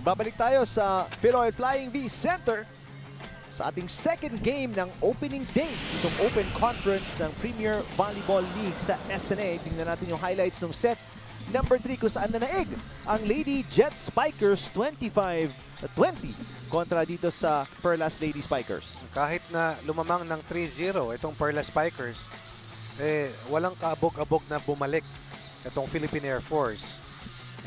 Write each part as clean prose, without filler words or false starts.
Babalik tayo sa Philoil Flying V Center sa ating second game ng opening day itong Open Conference ng Premier Volleyball League sa SNA. Tingnan natin yung highlights ng set number 3 kung saan nanaig ang Lady Jet Spikers 25-20 kontra dito sa Perlas Lady Spikers. Kahit na lumamang ng 3-0 itong Perlas Spikers, walang kaabog-abog na bumalik itong Philippine Air Force.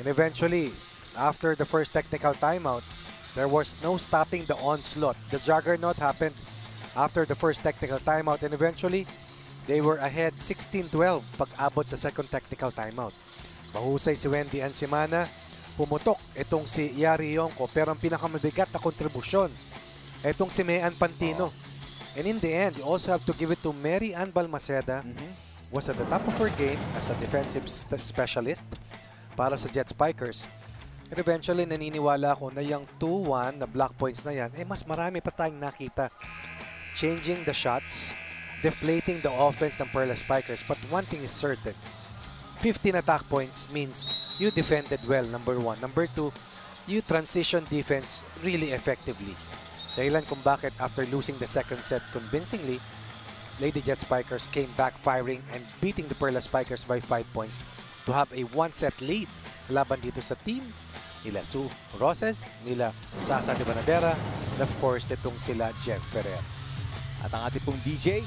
And eventually, after the first technical timeout, there was no stopping the onslaught. The juggernaut happened after the first technical timeout, and eventually, they were ahead 16-12 pag-abot sa second technical timeout. Mahusay si Wendy Ansimana, pumutok itong si Yari Yonko, pero ang pinakamabigat na kontribusyon, itong si Mayan Pantino. And in the end, you also have to give it to Mary Ann Balmaceda, was at the top of her game as a defensive specialist para sa Jet Spikers. And eventually, naniniwala ako na yung 2-1 na block points na yan, mas marami pa tayong nakita. Changing the shots, deflating the offense ng Perlas Spikers. But one thing is certain, 15 attack points means you defended well, number 1. Number 2, you transition defense really effectively. Dahilan kung bakit after losing the second set convincingly, Lady Jet Spikers came back firing and beating the Perlas Spikers by 5 points to have a 1-set lead laban dito sa team nila Sue Roses, nila Sasa de Banadera, and of course, itong sila Jeff Ferrer. At ang ating pong DJ,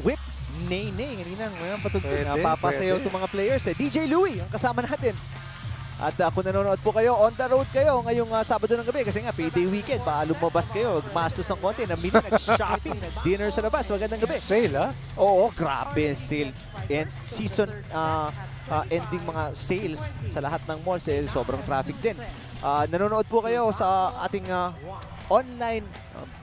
Whip Nay-Nay. Kanina patugtog na papasayaw itong mga players. DJ Louie, ang kasama natin. At kung nanonood po kayo, on the road kayo ngayong Sabado ng gabi kasi nga payday weekend, lumabas kayo, mastos ng konti, namili, nag-shopping, dinner sa labas, magandang gabi. Sale, ha? Oo, grabe, sale. And season ending mga sales sa lahat ng malls, sobrang traffic din. Nanonood po kayo sa ating online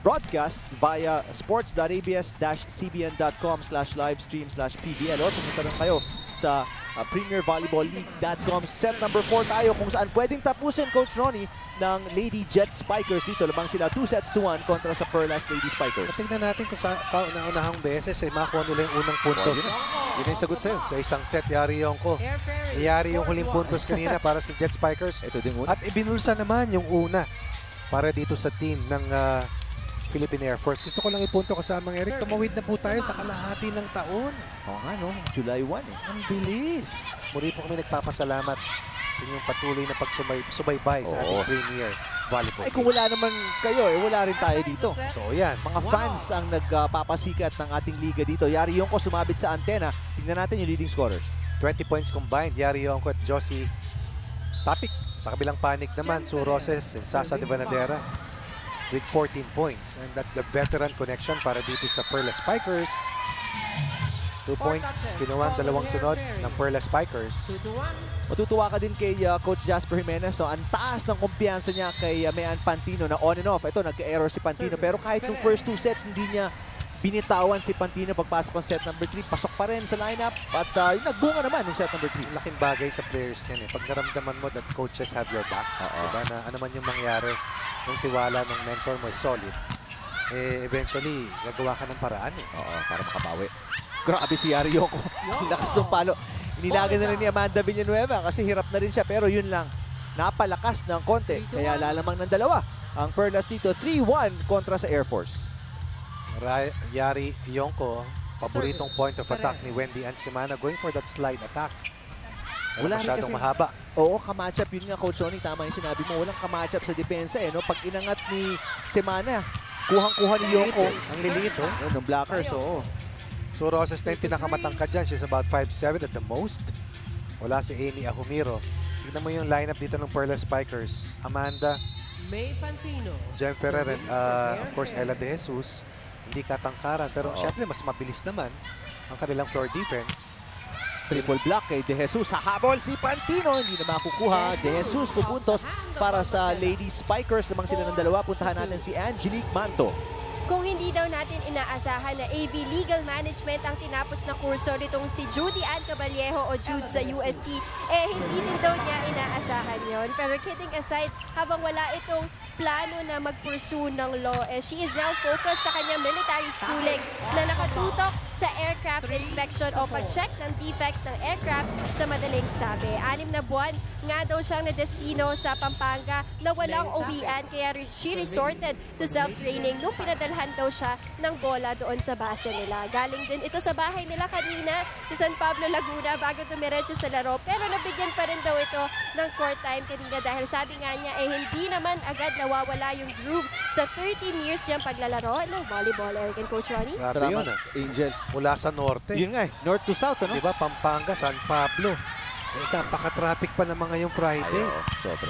broadcast via sports.abs-cbn.com/livestream/pbl or pumunta lang kayo sa premiervolleyballleague.com. Set number 4 tayo kung saan pwedeng tapusin, Coach Ronnie, ng Lady Jet Spikers dito. Labang sila 2-1 kontra sa Perlas Lady Spikers. Tingnan natin kung sa kauna-unahang beses ay makuha nila yung unang puntos. Yun ang sagot sa'yo. Sa isang set, Yari Yonko. Yari yung huling puntos kanina para sa Jet Spikers. Ito din una. At ibinulsa naman yung una para dito sa team ng Philippine Air Force. Gusto ko lang ipunto kasama Eric, tumawid na po tayo sa kalahati ng taon. Oo nga, no? July 1 eh. Ang bilis. Muli po kami nagpapasalamat sa inyong patuloy na pagsubaybay sa ating Premier Volleyball. Kung wala naman kayo, wala rin tayo dito. So, yan. Mga fans ang nagpapasikat ng ating liga dito. Yari Yonko sumabit sa antena. Tingnan natin yung leading scorers. 20 points combined. Yari Yonko at Josie Tapik. Sa kabilang panig naman, Sue Roses and Sasa de Banadera with 14 points. And that's the veteran connection para dito sa Perlas Spikers. 2 points, kinuha ang dalawang sunod ng Perlas Spikers. Matutuwa ka din kay Coach Jasper Jimenez. So, ang taas ng kumpiyansa niya kay Mayan Pantino na on and off. Ito, nag-error si Pantino. Pero kahit yung first 2 sets, hindi niya binitawan si Pantino pagpasok ng set number 3. Pasok pa rin sa lineup. At yung nagbunga naman yung set number 3. Laking bagay sa players niyan eh. Pag naramdaman mo that coaches have your back, diba, na ano man yung mangyari, yung tiwala ng mentor mo is solid, eventually, gagawa ka ng paraan eh. Para makabawi. Grabe si Yari Yonko. Lakas ng palo. Inilagan na rin ni Amanda Villanueva kasi hirap na rin siya. Pero yun lang, napalakas ng konti. Kaya lalamang ng dalawa ang Perlas dito. 3-1 kontra sa Air Force. Yari Yonko, paboritong point of attack ni Wendy Ansimana, going for that slide attack. Wala masyadong mahaba. Oo, kamatchup. Yun nga, Coach Ronnie, tama yung sinabi mo. Walang kamatchup sa depensa eh. No? Pag inangat ni Semana, kuhang-kuha ni Yonko. Ang liliit, ng blockers, oo. So Roses na yung pinakamatangkad dyan. She's about 5'7" at the most. Wala si Amy Ahumiro. Tignan mo yung lineup dito ng Perlas Spikers. Amanda, May Pantino, Jen Ferrer, and of course Ella De Jesus. Hindi katangkaran, pero syempre mas mabilis naman ang kanilang floor defense. Triple block kay De Jesus. Hahabol si Pantino. Hindi na makukuha. De Jesus pupuntos para sa Lady Spikers. Lamang sila ng dalawa. Puntahan natin si Angelique Manto. Kung hindi daw natin inaasahan na AV Legal Management ang tinapos na kurso nitong si Judy Ann Caballejo o Jude sa UST, hindi din daw niya inaasahan yon. Pero kidding aside, habang wala itong plano na mag-pursue ng law, she is now focused sa kanyang military schooling na nakatutok sa aircraft inspection o pag-check ng defects ng aircrafts sa madaling sabi. 6 na buwan nga daw siyang nadestino sa Pampanga na walang uwian kaya she resorted to self-training nung pinadalhan daw siya ng bola doon sa base nila. Galing din ito sa bahay nila kanina sa San Pablo, Laguna bago tumiretso sa laro pero nabigyan pa rin daw ito ng court time kanina dahil sabi nga niya hindi naman agad nawawala yung groove sa 13 years niyang paglalaro ng volleyball. Eric and Coach Ronnie? Grabe yun, Angel. Mula sa norte. Yun nga north to south, ano? Diba, Pampanga, San Pablo. Napaka-traffic pa naman ngayong Friday.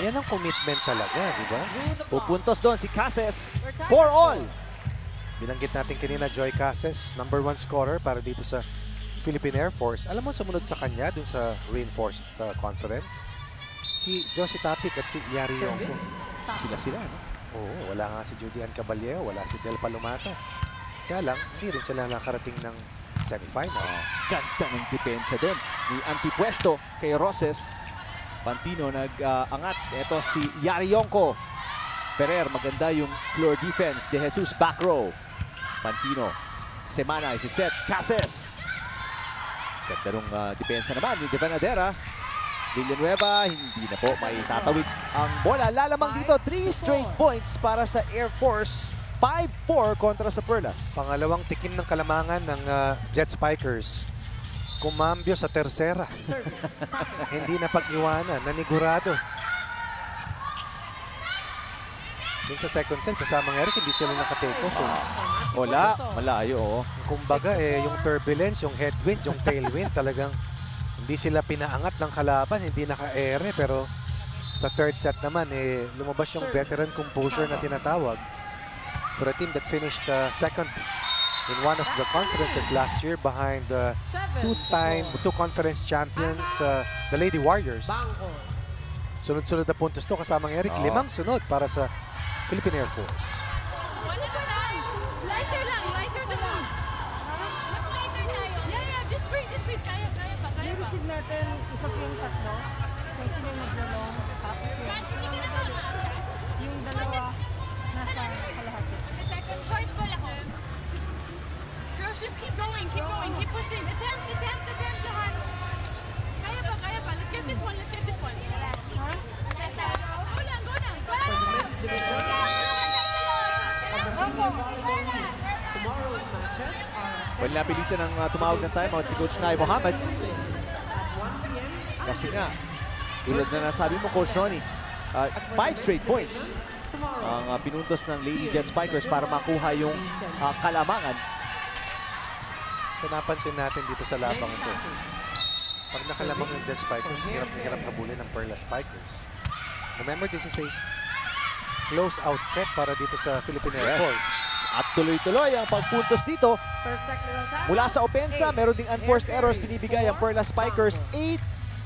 Yan ang commitment talaga, di ba? Pupuntos doon si Cases for all. Binanggit natin kanina, Joy Cases, #1 scorer para dito sa Philippine Air Force. Alam mo, sumunod sa kanya dun sa Reinforced Conference, si Josie Tapik at si Yari Yonko. Sila, no? Oo, wala nga si Judy Ann Caballero, wala si Del Palomata. Kaya lang, hindi rin sila nakarating ng semifinals. Ganda ng depensa doon ni Antipuesto kay Roses. Pantino nag-angat. Ito si Yari Yonko. Ferrer, maganda yung floor defense. De Jesus back row. Pantino. Semana isiset. Cases. Ganda nung depensa naman ni De Vanadera. Villanueva, hindi na po may tatawid ang bola. Lalamang dito, 3 straight points para sa Air Force. 5-4 kontra sa Perlas. Pangalawang tikim ng kalamangan ng Jet Spikers. Kumambyo sa tersera. Hindi na pag-iwanan, nanigurado. Yung sa second set, kasamang Eric, hindi sila nakatake off. Wala, malayo. Oh. Kumbaga, yung turbulence, yung headwind, yung tailwind, talagang hindi sila pinaangat ng kalaban, hindi naka-ere. Pero sa third set naman, lumabas yung veteran composure na tinatawag. For a team that finished second in one of the conferences last year behind the two conference champions, the Lady Warriors. Sunod-sunod na puntos to kasamang Eric. 5 sunod para sa Philippine Air Force. Lighter lang, lighter to lang. Mas lighter tayo. Yeah, just breathe. Kaya pa. Receive natin isa po yung tatlo. So, sino yung magdalong? Franz, hindi ka na ba? Yung dalawa nasa kalahati. The second short ball ako. Girls, just keep going, keep pushing. Attempt lahat. Kaya pa. Let's get this one. Ha? Go lang. Tomorrow's matches are Well, napilitan ng tumawag ng timeout si Coach Nay Mohammed. Kasi nga, tulad na nasabi mo, Coach Ronnie, 5 straight points ang pinuntos ng Lady Jet Spikers para makuha yung kalamangan. So napansin natin dito sa labang ito. Pag nakalamang yung Jet Spikers, hirap habulin ng Perla Spikers. Remember, this is a close out set para dito sa Philippine Air Force. At tuloy-tuloy ang pagpuntos dito. first technical time. Mula sa opensa, meron ding unforced errors binibigay ang Perla Spikers.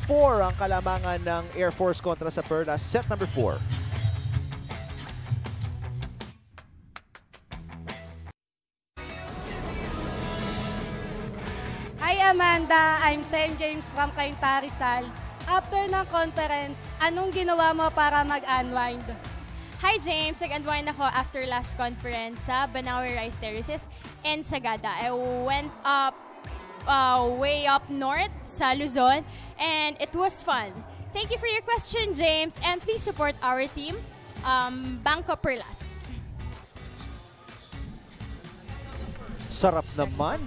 8-4 ang kalamangan ng Air Force kontra sa Perla. Set number 4. Hi Amanda, I'm Sam James from Cainta Rizal. After ng conference, anong ginawa mo para mag-unwind? Hi James, nag-unwind ako after last conference sa Banawe Rice Terraces and Sagada. I went up way up north sa Luzon and it was fun. Thank you for your question, James, and please support our team, Bangko Perlas. Sarap naman.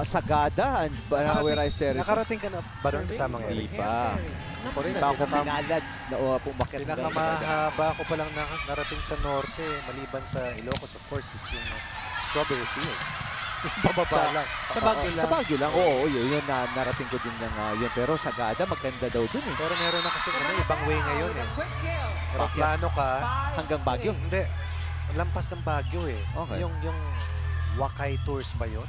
Sagada, Banawe Rice Terraces. Nakarating ka na ba doon kasamang Hindi Eric? pa. Ako rin, Ba ako pinalad na pumakit hanggang sa Sagada. pinakamahaba ko palang narating sa norte, maliban sa Ilocos, of course, is yung Strawberry Fields. Bababa lang. Sa Baguio lang. Sa Baguio lang. Oo, yun na narating ko din ng yun. Pero Sagada, maganda daw dun eh. Pero meron na kasi ibang way ngayon eh. Pero plano ka, Hanggang Baguio. hindi, lampas ng Baguio eh. Okay. Yung Wakay Tours ba yun?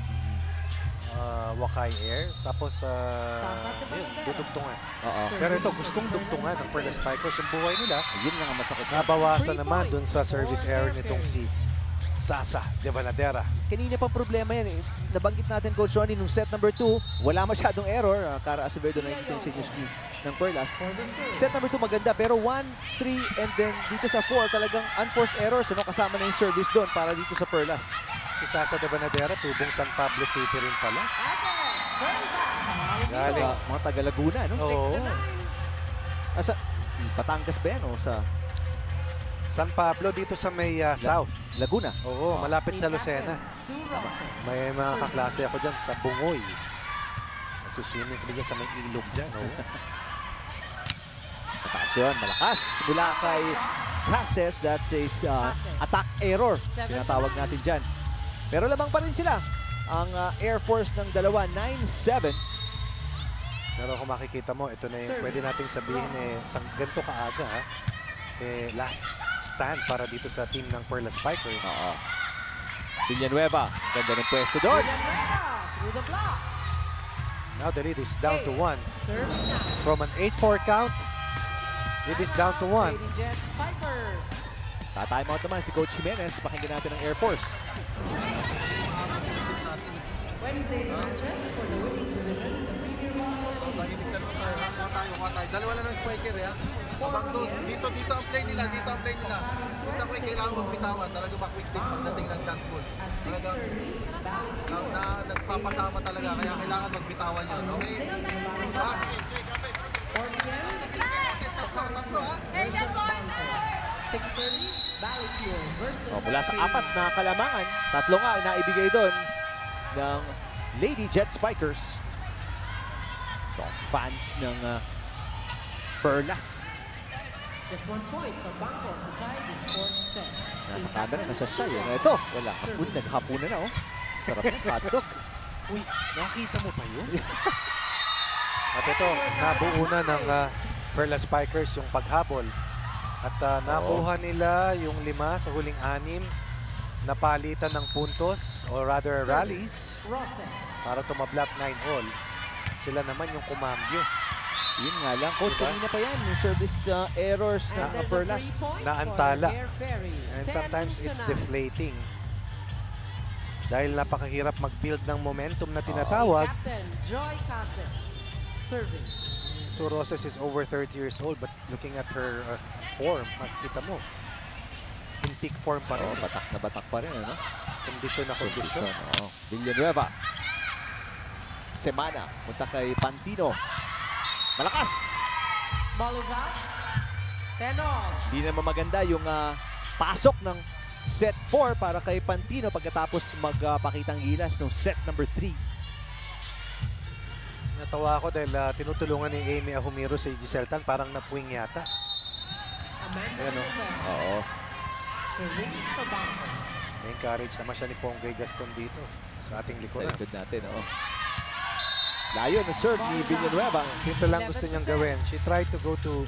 Wakay Air. Tapos, yun, dudugtungan. Oo. Pero ito, gustong dugtungan ng Perla Spikers. Yung buhay nila, Yun lang ang masakit. nabawasan naman dun sa service error nitong si Sasa de Vanadera. Kanina pang problema yan eh. Nabanggit natin, Coach Ronnie, nung set number 2, wala masyadong error. Cara Acevedo na yung sa news piece ng Perlas. Set number 2 maganda, pero 1, 3, and then dito sa 4, talagang unforced errors. Kasama na yung service doon para dito sa Perlas. Si Sasa de Banadera, tubong San Pablo City rin pala. Galing. Mga taga-Laguna, no? Oo. Sa Batangas ba yan o sa San Pablo dito sa may south. Laguna? Oo, malapit sa Lucena. May mga kaklase ako dyan sa Bungoy. Nagsuswimming kami dyan sa may ilog dyan. Oo. Mataas yun, malakas. Mula kay Cases, that's a attack error. Tinatawag natin dyan. Pero lamang pa rin sila. Ang Air Force ng dalawa, 9-7. Pero kung makikita mo, ito na yung pwede nating sabihin ganito kaaga. Last stand para dito sa team ng Perla Spikers. Oo. Villanueva, ganda ng pwesto doon. Now the lead is down to 1. From an 8-4 count, it is down to 1. Ta-time out naman si Coach Jimenez. Pakinggan natin ang Air Force. Wednesday's matches for the women's division in the Premier Volleyball League. Kuha tayo. Dalawa lang ng spiker, ha? Abang doon. Dito ang play nila. Isa ko kailangan magbitawan. Talaga ba-quick take pagdating ng chance ball. Talagang nagpapasama talaga. Kaya kailangan magbitawan yun. Okay? Sige. Tatlo, ha? 6:30, Ballypure versus Mula sa 4 na kalamangan, 3 nga naibigay doon ng Lady Jet Spikers. Ito, fans ng Perlas. Just 1 point for Bangkok to tie this fourth set. Nasa camera, nasa shy. Ito, wala. Naghapunan na, oh. Sarap ng hotdog. Uy, nakita mo pa yun? At ito, nabuo na ng Perla Spikers yung paghabol. At nakuha nila yung 5 sa huling 6 na palitan ng puntos or rather rallies para tumablat 9-all. Sila naman yung kumambyo. Yun nga lang, coach, kanina pa yan. Yung service errors ng Perlas. Naantala. And sometimes it's deflating. Dahil napakahirap mag-build ng momentum na tinatawag. Captain Joy Cases serving. So Roses is over 30 years old but looking at her form, makikita mo, in peak form pa rin. Batak na batak pa rin, ano? Kondisyon na kondisyon. Villanueva. Semana, punta kay Pantino. Malakas! Ball is out. 10-all. Hindi naman maganda yung pasok ng set 4 para kay Pantino pagkatapos magpakitang gilas ng set number 3. Natawa ako dahil tinutulungan ni Amy Ahumiro si Giselle Tan, parang napuwing yata. Amanda Ayan, Oo. serving for Bangkok. Na-encourage naman siya ni Ponggay Gaston dito sa ating Sa likuran. likod natin, oo. Layo na serve ni Villanueva. Simple lang gusto niyang gawin. She tried to go to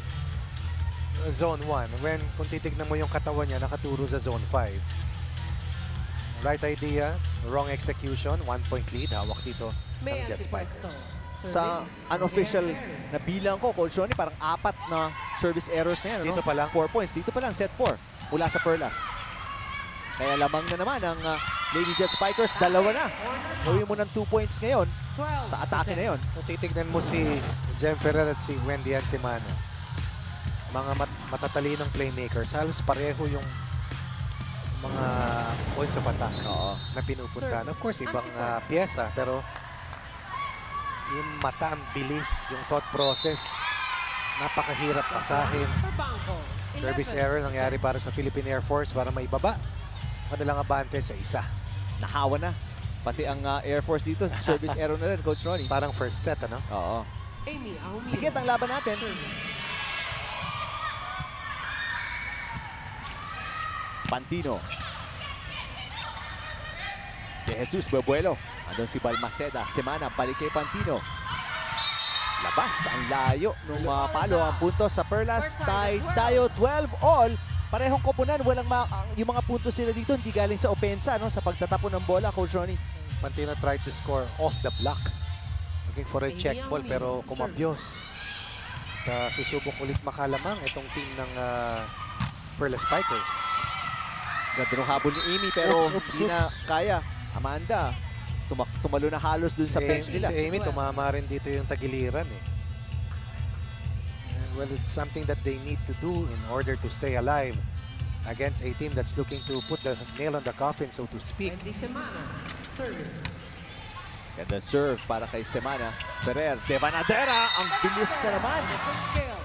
zone 1. Kung titignan mo yung katawan niya, nakaturo sa zone 5. Right idea, wrong execution, 1-point lead. Hawak dito ng Jet Spikers. Sa unofficial na bilang ko, Coach Ronnie, parang 4 na service errors na yan. Dito pa lang? 4 points. Dito pa lang, set 4. Mula sa Perlas. Kaya lamang na naman ang Lady Jet Spikers. 2 na. Gawin mo ng 2 points ngayon sa atake na yon. Kung titignan mo si Jem Ferrer at si Wendy Ansimano, mga matatalinong playmakers, halos pareho yung mga points of attack na pinupunta. Of course, ibang pyesa, pero yung mata, ang bilis, yung thought process, napakahirap pasahin. Service error nangyari para sa Philippine Air Force para maibaba. Madalang abante sa 1. Nahawa na. Pati ang Air Force dito, service error na rin, Coach Ronnie. Parang first set, ano? Oo. Amy Ahumiro. Tikit ang laban natin. Pantino. De Jesus Buebuelo. Andun si Balmaceda. Semana, balik kay Pantino. Labas ang layo nung palo ang puntos sa Perlas. Tied tayo 12-all. Parehong koponan. Yung mga puntos sila dito hindi galing sa opensa, no? Sa pagtatapon ng bola, Coach Ronnie. Pantino tried to score off the block. Looking for a check ball pero kumabyos. Susubok ulit makalamang itong team ng Perla Spikers. Ganda ng habol ni Amy pero hindi na kaya. Amanda, tumalo na halos dun sa bench nila. Si Amy tumama rin dito yung tagiliran eh. Well, it's something that they need to do in order to stay alive against a team that's looking to put the nail on the coffin, so to speak. Wendy Semana, serving. Ganda serve para kay Semana. Ferrer, Devanadera, ang bilis na naman. Scale.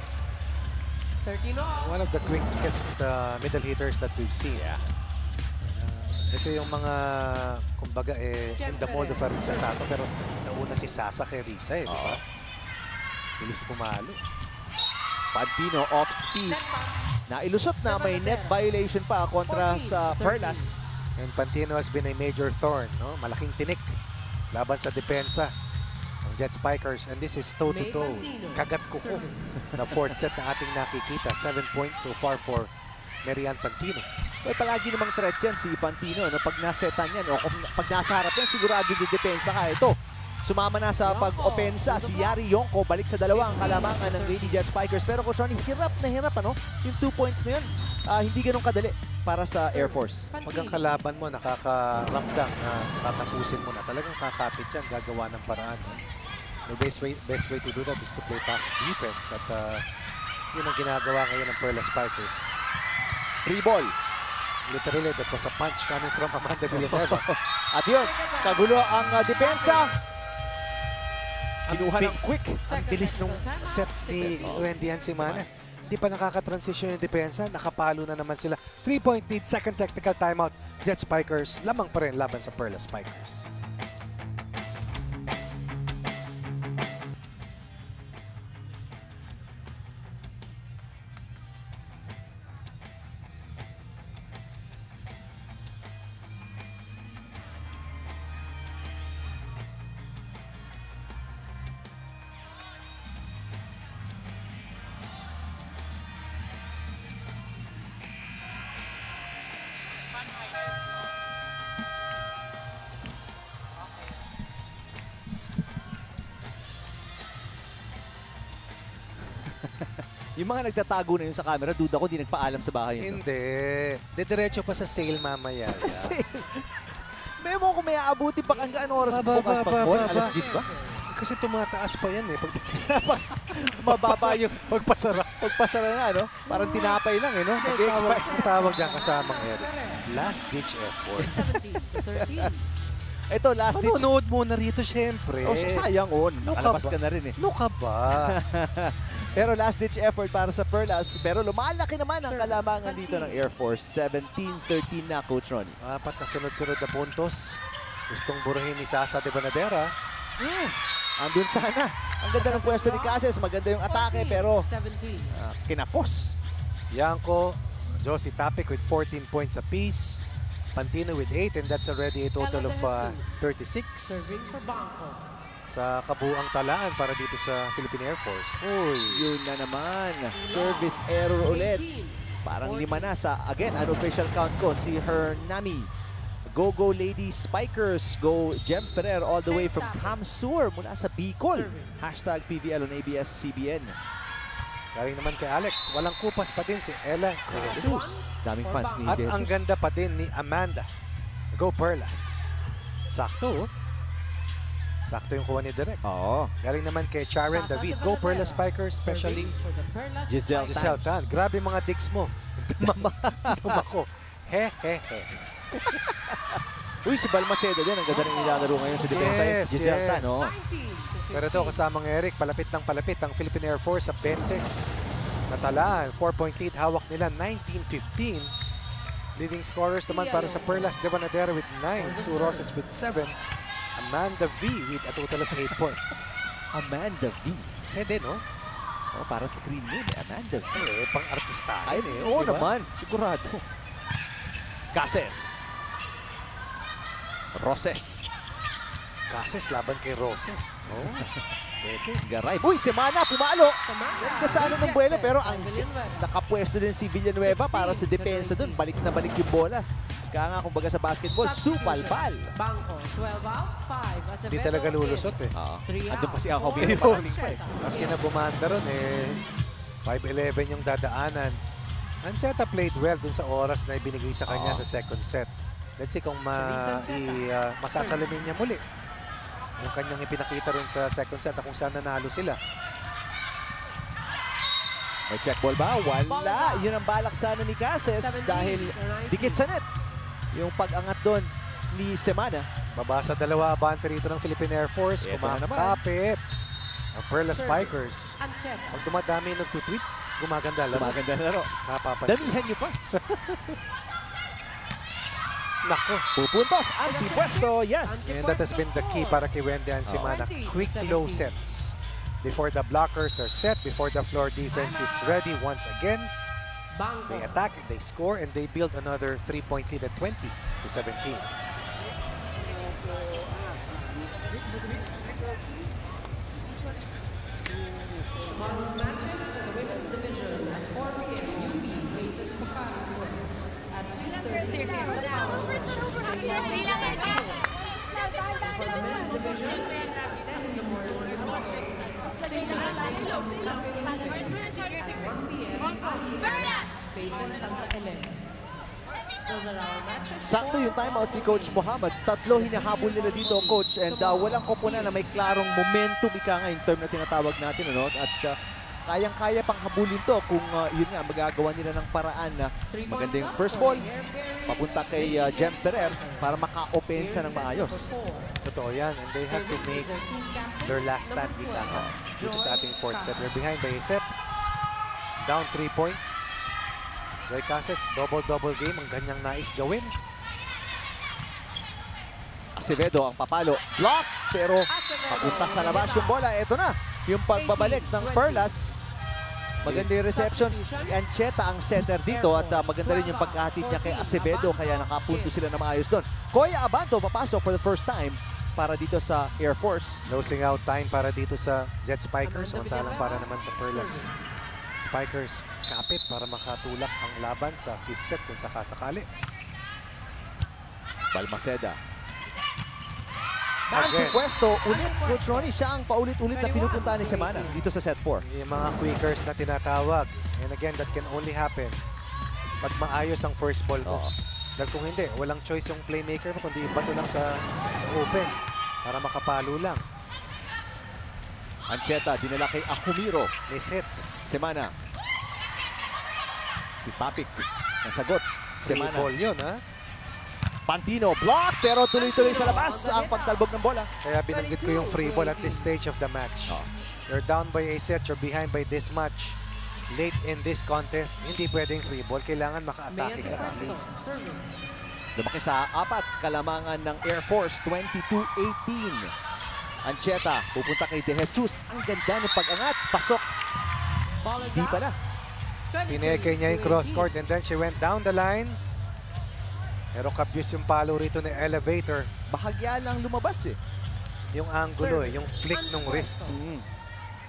13 all. One of the quickest middle hitters that we've seen. Yeah. Ito yung mga, kumbaga, in the mold of a Risa Sato, pero nauna si Sasa kay Risa, di ba? Bilis pumalo. Pantino off speed. Nailusot na may net violation pa kontra sa Perlas. And Pantino has been a major thorn, no? Malaking tinik laban sa depensa ng Jet Spikers. And this is toe-to-toe. Kagat kuko na fourth set na ating nakikita. 7 points so far for Marian Pantino. Well, palagi namang threat yan si Pantino. No? Pag nasetan yan, o pag nasa harap yan, sigurado yung depensa ka. Ito, sumama na sa pag-opensa si Yari Yonko. Balik sa dalawang kalamangan ng Lady Jet Spikers. Pero kung saan, hirap na hirap, ano? Yung 2 points na yun, hindi ganun kadali para sa Air Force. Pag ang kalaban mo, nakakaramdam na tatapusin mo na, talagang kakapit yan, gagawa ng paraan. The best way to do that is to play tough defense. At yun ang ginagawa ngayon ng Perla Spikers. Free ball. Literally, that was a punch coming from Amanda Villanueva. At yun, kagulo ang depensa. Kinuha ng quick. Ang bilis nung sets ni Wendy and Semana. Hindi pa nakaka-transition yung depensa. Nakapalo na naman sila. 3-point lead, second technical timeout. Jet Spikers, lamang pa rin laban sa Perla Spikers. Yung mga nagtatago na yun sa camera, duda ko di nagpaalam sa bahay nito. Hindi. Didiretso pa sa sale mamaya. Memo kung may aabuti pa hanggang oras bukas pag-call, alas 10 ba? Kasi tumataas pa yan eh. Mababa yung pagpasara na, no? Parang tinapay lang, eh, no? Ang tawag dyan kasamang Eric. Last ditch effort. 17-13. Ito, last ditch. Manonood muna rito, syempre. Oh, sayang, nakalabas ka na rin, eh. Ano ka ba? Pero last ditch effort para sa Perlas. Pero lumalaki naman ang kalamangan dito ng Air Force. 17-13 na, Coach Ronnie. Apat na sunod-sunod na puntos. Gustong burahin ni Sasa Devanadera. Andun sana. Ang ganda ng pwesto ni Cases. Maganda yung atake, pero kinapos. Yanko, Josie Tapik with 14 points apiece. Pantino with 8, and that's already a total of 36. Serving for Bangko. Sa kabuang talaan para dito sa Philippine Air Force. Uy, yun na naman. Service error ulit. Parang 5 na sa, again, unofficial count ko, si Hernami. Go Lady Spikers. Go Jem Ferrer all the way from Kamsur mula sa Bicol. Hashtag PVL on ABS-CBN. Galing naman kay Alex. Walang kupas pa din si Ella Jesus. Daming fans ni At Jesus. ang ganda pa din ni Amanda. Go Perlas. Sakto. Sakto yung kuha ni Direk. Oo. Galing naman kay Sharon David. Go Perla Spikers, especially Giselle Tan. Grabe mga dicks mo. Dumako. He. Uy, si Balmaceda din. Ang ganda rin nilalaro ngayon sa depensa. Yes, Giselle Tan, oh. Pero ito kasamang Eric, palapit ng palapit ang Philippine Air Force sa 20. Natalaan, 4-point lead, hawak nila 19-15. Leading scorers naman para sa Perlas, Devanadera with 9, Sue Roses with 7, Amanda V with a total of 8 points. Amanda V. Pwede, no? Oh, para screen name, Amanda V. Pang-artista. Ay, oo naman. Sigurado. Cases. Roses. Cases laban kay Roses. Oh. Pwede. Garay. Uy, Semana, pumalo. Ganda sa ano ng buwelo, pero ang nakapwesto din si Villanueva para sa depensa dun. Balik na balik yung bola. Kaya nga, kumbaga sa basketball, supalpal. Bangko, 12 out, 5. Acevedo, Hindi talaga lulusot eh. Andun pa si Akobino. Maski na bumanda ron eh. 5-11 yung dadaanan. Ancheta played well dun sa oras na ibinigay sa kanya sa second set. Let's see kung masasalamin niya muli yung kanyang ipinakita rin sa second set kung saan nanalo sila. May check ball ba? Wala. Yun ang balak sana ni Cases dahil dikit sa net. Yung pag-angat doon ni Semana. Babasa dalawa abante rito ng Philippine Air Force. Ito na naman. Kumakapit ang Perla Spikers. Ancheta. Pag dumadami nagtutweet, gumaganda laro. Gumaganda laro. Napapansin. Damihan niyo pa. Nako. Pupuntos. Anti-pwesto. Yes. And that has been the key para kay Wendy and Semana. Quick low sets. Before the blockers are set, before the floor defense is ready once again, they attack, they score, and they build another 3-point lead at 20-17. Tomorrow's matches for the women's division at 4 p.m. UP faces Pocari Sur. At 6:30 for the men's division at 10 in the morning. Faces Santa Elena. Those are our matches. Sakto yung timeout ni Coach Muhammad. Tatlo hinahabol nila dito, Coach. And walang koponan na may klarong momentum ika nga in term na tinatawag natin. Ano? At kayang-kaya pang habulin to kung yun nga, magagawa nila ng paraan na maganda yung first ball, papunta kay Jem Ferrer para maka-opensa ng maayos. Totoo yan. And they have to make their last stand ika nga dito sa ating fourth set. They're behind by a set. Down 3 points. Joy Cases, double-double game ang ganyang nais gawin. Acevedo ang papalo. Block, pero papunta sa labas yung bola. Ito na, yung pagbabalik ng Perlas. Maganda yung reception. Si Ancheta ang center dito at maganda rin yung pagkahatid niya kay Acevedo kaya nakapunto sila na maayos doon. Koya Abanto papasok for the first time para dito sa Air Force. Losing out time para dito sa Jet Spikers. Samantalang para naman sa Perlas Spikers kapit para makatulak ang laban sa 5th set kung sakasakali. Balmaceda. Pwesto, ulit Coach Ronnie, siya ang paulit-ulit na pinupunta ni Semana dito sa set 4. Yung mga quickers na tinatawag. And again, that can only happen pag maayos ang first ball mo. Dahil kung hindi, walang choice yung playmaker mo kundi bato lang sa open para makapalo lang. Ancheta, dinala kay Akumiro. Reset. Semana. Si Papik, nasagot. Semana. Ball yun, ha? Pantino, block, pero tuloy-tuloy sa labas ang pagtalbog ng bola. Kaya binanggit ko yung free ball at this stage of the match. You're down by a set, you're behind by this much. Late in this contest, hindi pwedeng free ball. Kailangan maka-atake ka at least. Lumaki sa 4, kalamangan ng Air Force, 22-18. Ancheta, pupunta kay De Jesus. Ang ganda ng pag-angat. Pasok. Di pa na. Pineke niya yung cross-court and then she went down the line. Pero kabuse yung palo rito ni Elevator. Bahagya lang lumabas eh. Yung angulo yung flick ng wrist.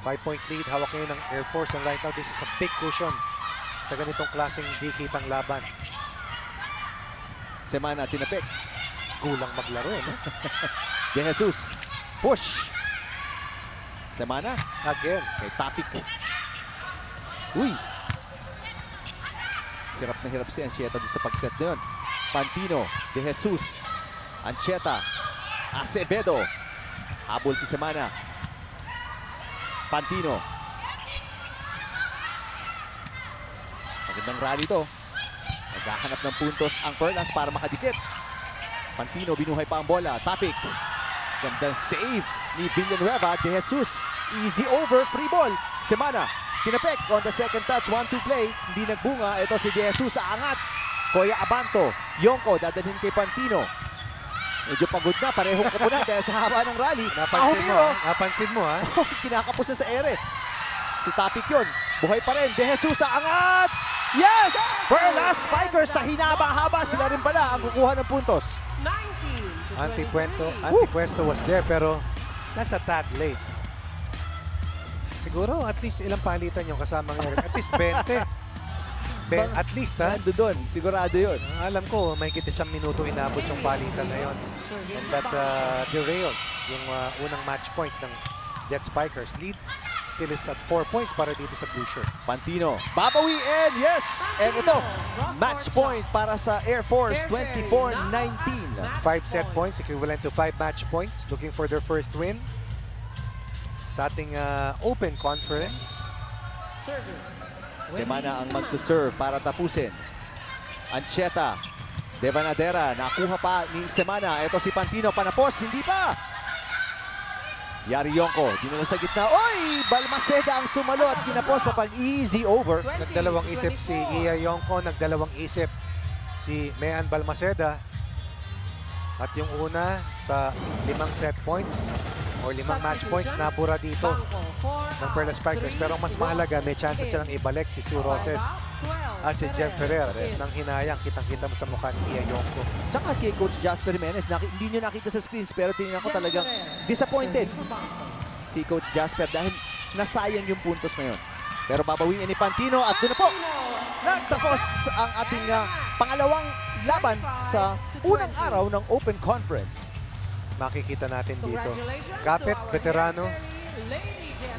5-point lead, hawak ngayon ng Air Force. And right now, this is a big cushion sa ganitong klaseng di-kitang laban. Semana, tinapik. Kulang maglaro, no? De Jesus, push. Semana, Again. kay Tapik. Uy! Hirap na hirap si Ancheta doon sa pag-set na yun. Pantino, De Jesus, Ancheta, Acevedo. Habol si Semana. Pantino. Magandang rally to. Naghahanap ng puntos ang Perlas para makadikit. Pantino, binuhay pa ang bola. Tapik. Gandang save ni Villanueva. De Jesus. Easy over, free ball. Semana. Tinapik on the second touch. 1-2 play. Hindi nagbunga. Ito si De Jesus sa angat. Koya Abanto. Yonko dadalhin kay Pantino. Medyo pagod na. Parehong kapunan dahil sa haba ng rally. Napansin mo, ha? Kinakapos na sa ere. Si Tapik yun. Buhay pa rin. De Jesus sa angat. Yes! Perlas Spikers sa hinaba-haba. Sila rin pala ang kukuha ng puntos. 19-20. Antipwesto was there pero nasa tad late. Siguro at least ilang palitan yung kasama ngayon. At least 20. At least, ha? Nando doon. Sigurado yun. Alam ko, may 1 minuto inabot yung palitan na yun. And that derailed yung unang match point ng Jet Spikers. Lead still is at 4 points para dito sa Blue Shirts. Pantino. Babawiin. Yes! And ito, match point para sa Air Force. 24-19. 5 set points, equivalent to 5 match points. Looking for their first win sa ating Open Conference. Semana ang magsaserve para tapusin. Ancheta. Devanadera. Nakuha pa ni Semana. Ito si Pantino. Panapos. Hindi pa. Yari Yonko. Dinala sa gitna. Oy! Balmaceda ang sumalo at kinapos sa pang-easy over. Nagdalawang isip si Iya Yonko. Nagdalawang isip si Mean Balmaceda. At yung una sa 5 set points or 5 match points nabura dito ng Perla Spikers. Pero ang mas mahalaga, may chances silang ibalik si Sue Roses at si Jem Ferrer nang hinayang. Kitang-kita mo sa mukha ni Iya Yonko. Tsaka kay Coach Jasper Jimenez, hindi nyo nakita sa screens pero tingnan ko talagang disappointed si Coach Jasper dahil nasayang yung puntos na yun. Pero babawiin ni Pantino at doon na po nagtapos ang ating pangalawang laban sa unang araw ng Open Conference. Makikita natin dito. Kapit, veterano.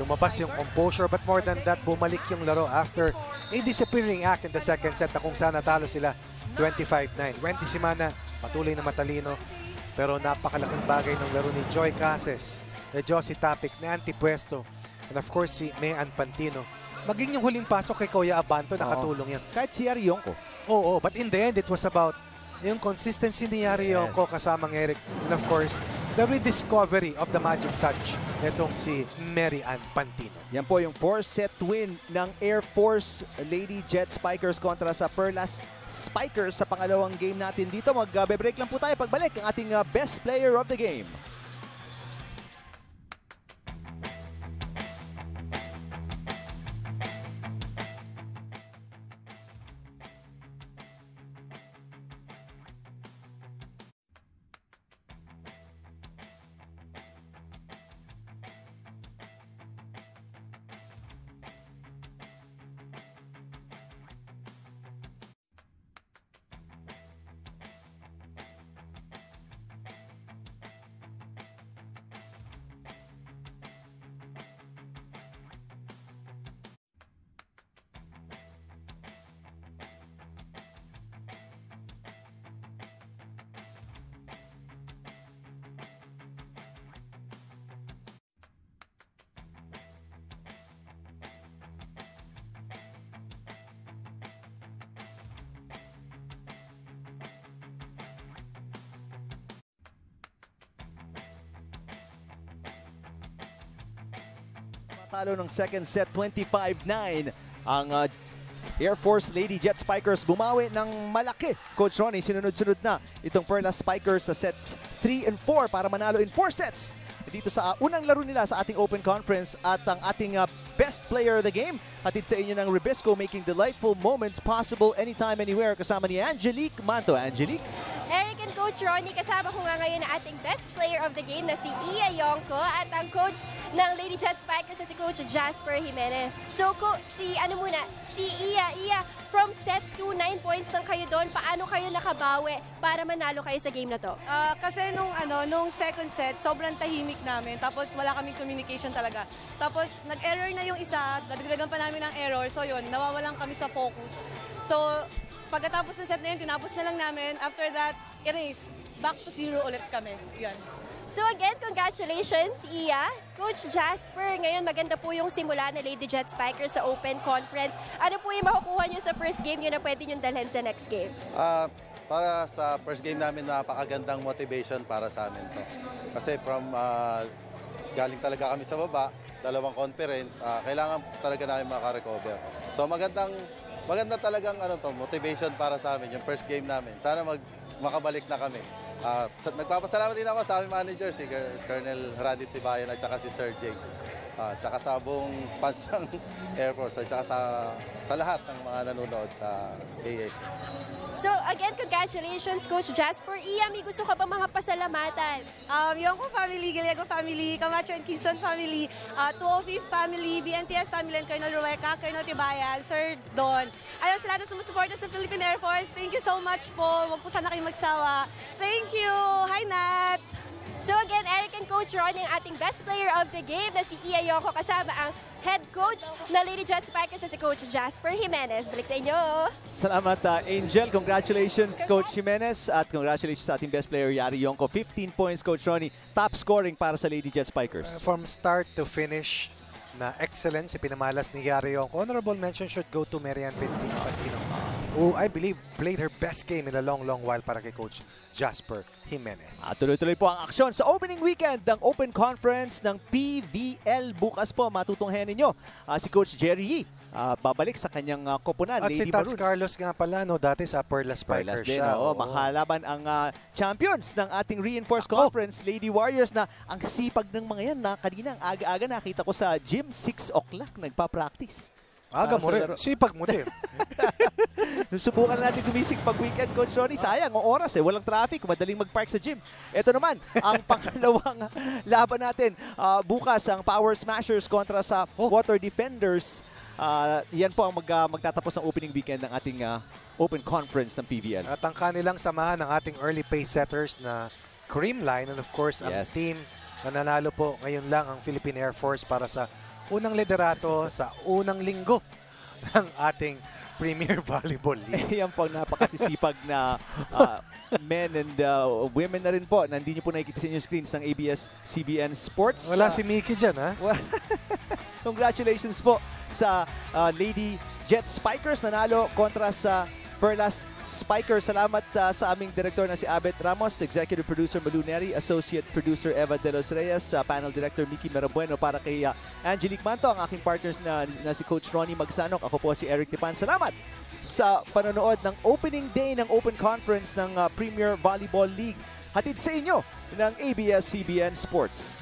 Lumabas yung composure, but more than that, bumalik yung laro after a disciplining act in the second set na kung saan natalo sila 25-9. Wendy Semana, patuloy na matalino, pero napakalaking bagay ng laro ni Joy Cases, ni Josie Tapik, ni Antipuesto, and of course si Mean Pantino. Maging yung huling pasok kay Kuya Abanto, nakatulong yan. Kahit si Yari Yonko. Oo, but in the end, it was about yung consistency ni Yari Yonko kasamang Eric. And of course, the rediscovery of the magic touch nitong si Mary Ann Pantino. Yan po yung 4-set win ng Air Force Lady Jet Spikers kontra sa Perlas Spikers sa pangalawang game natin dito. Mag-break lang po tayo pagbalik ang ating best player of the game. Talo ng second set, 25-9 ang Air Force Lady Jet Spikers. Bumawi ng malaki. Coach Ronnie, sinunod-sunod na itong Perla Spikers sa sets 3 and 4 para manalo in 4 sets. Dito sa unang laro nila sa ating Open Conference at ang ating best player of the game. Hatid sa inyo ng Ribisco, making delightful moments possible anytime, anywhere. Kasama ni Angelique Manto. Angelique? Eric and Coach Ronnie, kasama ko nga ngayon na ating best player of the game na si Iya Yonko at ang coach ng Lady Jet Spikers na si Coach Jasper Jimenez. So, si Iya, from set 2, 9 points lang kayo doon. Paano kayo nakabawi para manalo kayo sa game na to? Kasi nung second set, sobrang tahimik namin. Tapos wala kaming communication talaga. Tapos nag-error na yung isa, dadagdagan pa namin ng error. So yun, nawawalan kami sa focus. So pagkatapos ng set na yun, tinapos na lang namin. After that, erase. Back to 0 ulit kami. Yan. So again, congratulations, Iya. Coach Jasper, ngayon maganda po yung simula ng Lady Jet Spikers sa Open Conference. Ano po yung makukuha nyo sa first game nyo na pwede nyo dalhin sa next game? Para sa first game namin, napakagandang motivation para sa amin to. Kasi galing talaga kami sa baba, dalawang conference, kailangan talaga namin makarecover. So maganda talagang motivation para sa amin, yung first game namin. Sana makabalik na kami. Nagpapasalamat din ako sa aming manager, si Colonel Radit Tibayan at saka si Sir Jake. Tsaka sa buong fans ng Air Force at tsaka sa lahat ng mga nanonood sa AS. So again, congratulations, Coach Jasper. Iya, may gusto ka ba mga pasalamatan? Yonko family, Gallego family, Camacho and Kingston family, 205 family, BNTS family, and Colonel Rueca, Colonel Tibayan, Sir Don. Ayun, sa lahat na sumusuporta sa Philippine Air Force, thank you so much po. Huwag po sana kayong magsawa. Thank you! Hi, Nat! So again, Eric and Coach Ron, yung ating best player of the game na si Iya Yonko, kasama ang head coach na Lady Jet Spikers na si Coach Jasper Jimenez. Balik sa inyo! Salamat, Angel. Congratulations, Coach Jimenez. At congratulations sa ating best player, Yari Yonko. 15 points, Coach Ronnie. Top scoring para sa Lady Jet Spikers. From start to finish, na excellence, pinamalas ni Yari Yonko. Honorable mention should go to Marian Pantino, who I believe played her best game in a long while para kay Coach Jasper Jimenez. Tuloy-tuloy po ang aksyon sa opening weekend ng Open Conference ng PVL. Bukas po matutunghayan ninyo si Coach Jerry Yee. Babalik sa kanyang koponan, At Lady si Tats Maroons. Carlos nga pala, no, dati sa Perlas Perlas Spikers din, siya. oo. Oo. Makalaban ang champions ng ating Reinforced Conference, Lady Warriors, na ang sipag ng mga yan na kanina, aga-aga nakita ko sa gym, 6 o'clock, nagpa-practice. Aga mo rin. Sipag mo din. Subukan natin gumising pag weekend, Coach Ronnie. Sayang, ang oras walang traffic, madaling mag-park sa gym. Ito naman, ang pangalawang laban natin. Bukas, ang Power Smashers kontra sa Water Defenders. Yan po ang magtatapos ng opening weekend ng ating Open Conference ng PVL. At ang kanilang samahan ng ating early pace setters na Creamline, and of course, ang team na nanalo po ngayon lang ang Philippine Air Force para sa unang liderato sa unang linggo ng ating Premier Volleyball League. Yan po ang napakasisipag na men and women na rin po. Nandito po nakikita sa inyong screens ng ABS-CBN Sports. Wala si Mickey dyan, ha? Congratulations po sa Lady Jet Spikers. Nanalo kontra sa Perlas Spikers. Salamat sa aming director na si Abet Ramos, Executive Producer Malu Neri, Associate Producer Eva De Los Reyes, Panel Director Mickey Merabueno, para kay Angelique Manto, ang aking partners na si Coach Ronnie Magsanok. Ako po si Eric Tipan. Salamat sa panonood ng opening day ng Open Conference ng Premier Volleyball League. Hatid sa inyo ng ABS-CBN Sports.